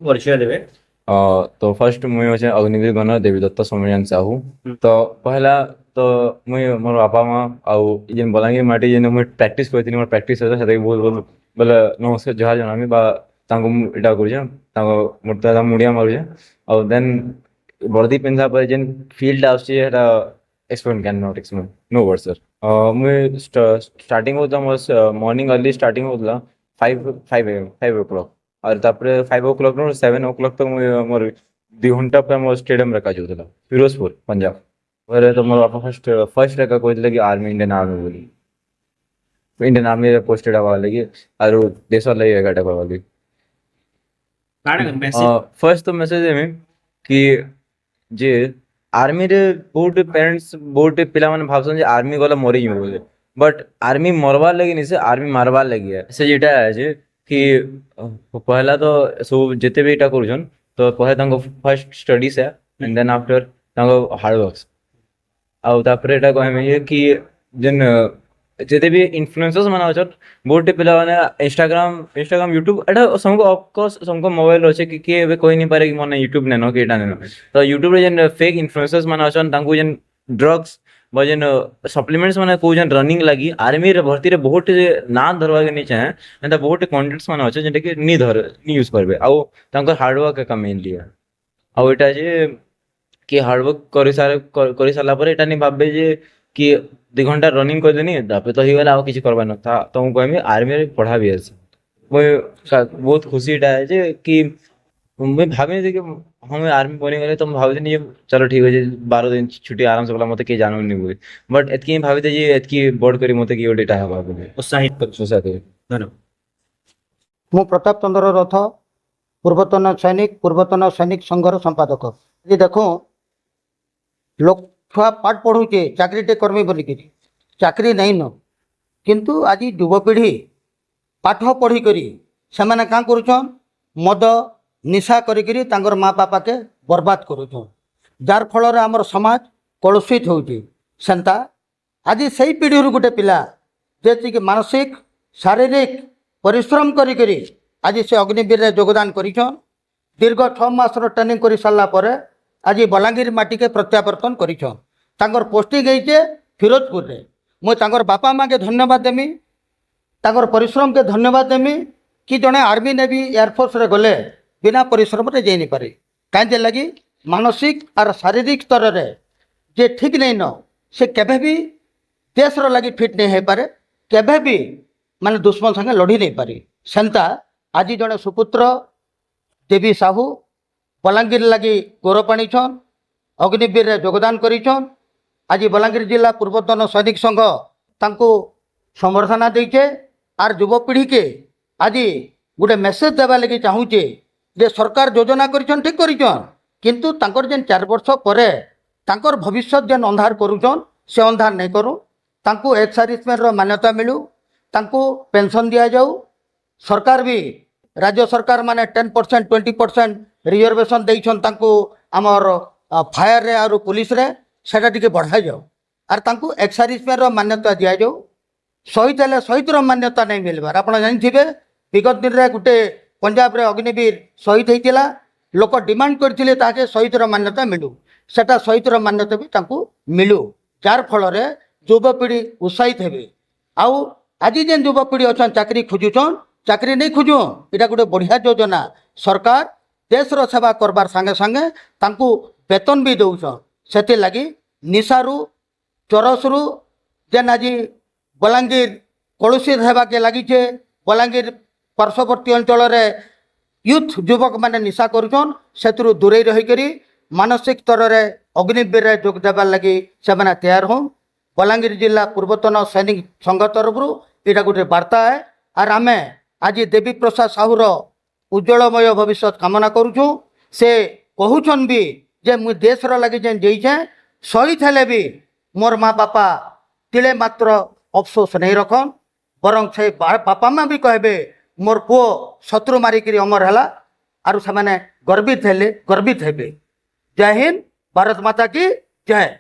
ପରିଚୟ ଦେବେ। तो फर्स्ट मुझे होचे अग्निवीर गण देवीदत्त सोमयान साहू। तो पहला तो मुझे मोर बापा माँ आउ जेन बलांगीर माटी जेन मुझे प्रैक्टिस करथिनी मोर प्रैक्टिस होता सेटा बहुत बहुत बोले नमस्कार जहाँ जनामी बा तांको इटा करूछे तांको मोर मुड़िया मारुछे और देन वर्दी पिंधा पर जेन फील्ड आछे एटा explain can not explain no word sir. मुझे स्टार्टिंग होता मोर मॉर्निंग अर्ली स्टार्टिंग होता 5 o'clock और तापरे 5 o'clock नो 7 o'clock तक मोर 2 घंटा पे मोर स्टेडियम रखा जाउतला फिरोजपुर पंजाब। और तो मोर बापा फर्स्ट फर्स्ट रखा कहते कि आर्मी इंडियन आर्मी बोली इंडियन आर्मी रे पोस्टेड हवा लगी और देश वाला ही एगाटा हवा लगी। କାଣା ମେସେଜ फर्स्ट तो मेसेज है कि जे आर्मी रे बहुत पेरेंट्स बहुत पिला माने भाबसन जे आर्मी गला मरी जिवो बोले बट आर्मी मरवार लगी नहीं से आर्मी मारवार लगी है से जेटा है जे कि पहला तो सब जेते भी एटा करूछन तो पहले तांको फर्स्ट स्टडीज है एंड देन आफ्टर तांको हार्ड वर्क्स आउ तापरे एटा कहमे ये कि जेन जेते भी इन्फ्लुएंसर्स माने अछन बहुत पिला माने इंस्टाग्राम यूट्यूब एटा सबको ऑफ कोर्स सबको मोबाइल अछि कि एबे कोई नहीं पारे कि मने यूट्यूब नेनो कि एटा नेनो तो यूट्यूब रे जेन फेक इन्फ्लुएंसर्स माने अछन तांको जेन ड्रग्स बा जेन सप्लीमेंट्स माने को जेन रनिंग लागी आर्मी रे भर्ती रे बहुत ना धरवा के नहीं चाहे एंता बहुत कंटेंट्स माने अछि जेटा कि नी यूज करबे आउ तांको हार्ड वर्क का मेनली है आउ एटा जे कि हार्डवर्क करी सारा पर एटा नहीं भाबे जे कि 2 घंटा रनिंग कर देनी तापे तो हिगला आउ किछि करबा न था तो हम कहमी आर्मी रे पढ़ा भी আছে बहुत खुशी एटा है जे कि मैं भाबे जे कि हम आर्मी बनी गले तो भाबे नहीं चलो ठीक है जे 12 दिन छुट्टी आराम से बोला मते के जानू नहीं बोले बट एतकी भाबे जे एतकी बोर्ड करी मते कि ओडेटा हवा बोले ଉତ୍ସାହିତ କରୁଛୁ। सोसाते ଧନ୍ୟବାଦ। ମୁଁ ପ୍ରତାପ ଚନ୍ଦ୍ର ରଥ ପୂର୍ବତନ ସୈନିକ ସଂଘର ସମ୍ପାଦକ। ଯେ ଦେଖୁ ଲୋକ ଛୁଆ ପାଠ ପଢ଼ୁଛେ ଚାକିରିଟେ କର୍ମି ବୋଲିକିରି ଚାକିରି ନାଇଁ ନ କିନ୍ତୁ ଆଜି ଯୁବପିଢ଼ି ପାଠ ପଢ଼ିକରି ସେମାନେ କାଁ କରୁଛନ୍ ମଦ ନିଶା କରିକିରି ତାଙ୍କର ମା ବାପାକେ ବର୍ବାଦ କରୁଛନ୍ ଯାର ଫଳରେ ଆମର ସମାଜ କଳୁଷିତ ହେଉଛି। ସେନ୍ତା ଆଜି ସେଇ ପିଢ଼ିରୁ ଗୋଟେ ପିଲା ଯେତିକି ମାନସିକ ଶାରୀରିକ ପରିଶ୍ରମ କରିକରି ଆଜି ସେ ଅଗ୍ନିବୀରରେ ଯୋଗଦାନ କରିଛନ୍। ଦୀର୍ଘ 6 ମାସର ଟ୍ରେନିଂ କରି ସାରିଲା ପରେ ଆଜି ବଲାଙ୍ଗୀର ମାଟିକେ ପ୍ରତ୍ୟାବର୍ତ୍ତନ କରିଛନ୍। ତାଙ୍କର ପୋଷ୍ଟିଂ ହେଇଛେ ଫିରୋଜପୁରରେ। ମୁଁ ତାଙ୍କର ବାପା ମାଆକେ ଧନ୍ୟବାଦ ଦେମି ତାଙ୍କର ପରିଶ୍ରମକେ ଧନ୍ୟବାଦ ଦେମି कि जड़े आर्मी नेवी एयरफोर्स रे गले बिना परिश्रम रे जाई नहीं पारे कहीं लगी मानसिक और शारीरिक स्तर रे जे ठीक नहीं न से केबे भी देश रो लगी फिट नहीं है पारे केबे भी माने दुश्मन संगे लड़ी नहीं पारे। सेंता आज जड़े सुपुत्र देवी साहू बलांगीर लगी गौरवपाणी छन अग्निवीर रे योगदान करिछन। आज बलांगीर जिला पूर्वतन सैनिक संघ तांको संबर्धना देइछे आर युवपीढ़ी के आज गोटे मेसेज देवा लगी चाहूचे जे सरकार योजना करिछन ठीक करिछन किंतु तांकर जेन 4 वर्ष परे तांकर भविष्य जेन अंधार करूछन से अंधार नहीं करू तांको एक्स सर्विसमैन रो मान्यता मिलू तांको पेंशन दिया जाऊ। सरकार भी राज्य सरकार माने 10% 20% रिजर्वेशन देइछन तांको हमर फायर रे और पुलिस रे सेटा टिके बढ़ाई जाऊ आर तांको एक्स सर्विसमैन रो मान्यता दिया जाऊ। शहीद हेले शहीद रो मान्यता नहीं मिलबार आपण जानिथिबे विगत दिन रे गुटे पंजाब रे अग्निवीर शहीद होइतिला लोक डिमांड करथिले ताके शहीद रो मान्यता मिलू सेटा शहीद रो मान्यता भी तांको मिलू जार फल रे युवपीढ़ी उत्साहित हेबे। आउ आज जेन युवपीढ़ी अछन चाकरी खोजुछन चाकरी नहीं खोजु इटा गोटे बढ़िया योजना सरकार देश रो सेवा करबार संगे संगे तांको वेतन भी दउछन सेते लगी निशारू चरसरू जेन आज बलांगीर कलुषित हेबा के लगी छे बलांगीर पार्श्ववर्ती अंचल रे यूथ युवक माने निशा करुछन सेतरु दूरे रही करी मानसिक स्तर रे अग्निवीर रे जोग देबार लगी सेमाने तैयार हों। बलांगीर जिला पूर्वतन सैनिक संघ तरफ एटा गोटे वार्ता है आर आमे आज देवी प्रसाद साहूर उज्जवलमय भविष्य कामना करुछु। से कहूछन भी जे मु देश रो लगी जेन जइछे शहीद हेले भी मोर माँ बापा तिले मात्र अफसोस नहीं रखन बरं से बापा माँ भी कहबे मोर पुओ शत्रु मारिकी अमर है आर से गर्वित हेले गर्वित हेबे। जय हिंद भारत माता की जय।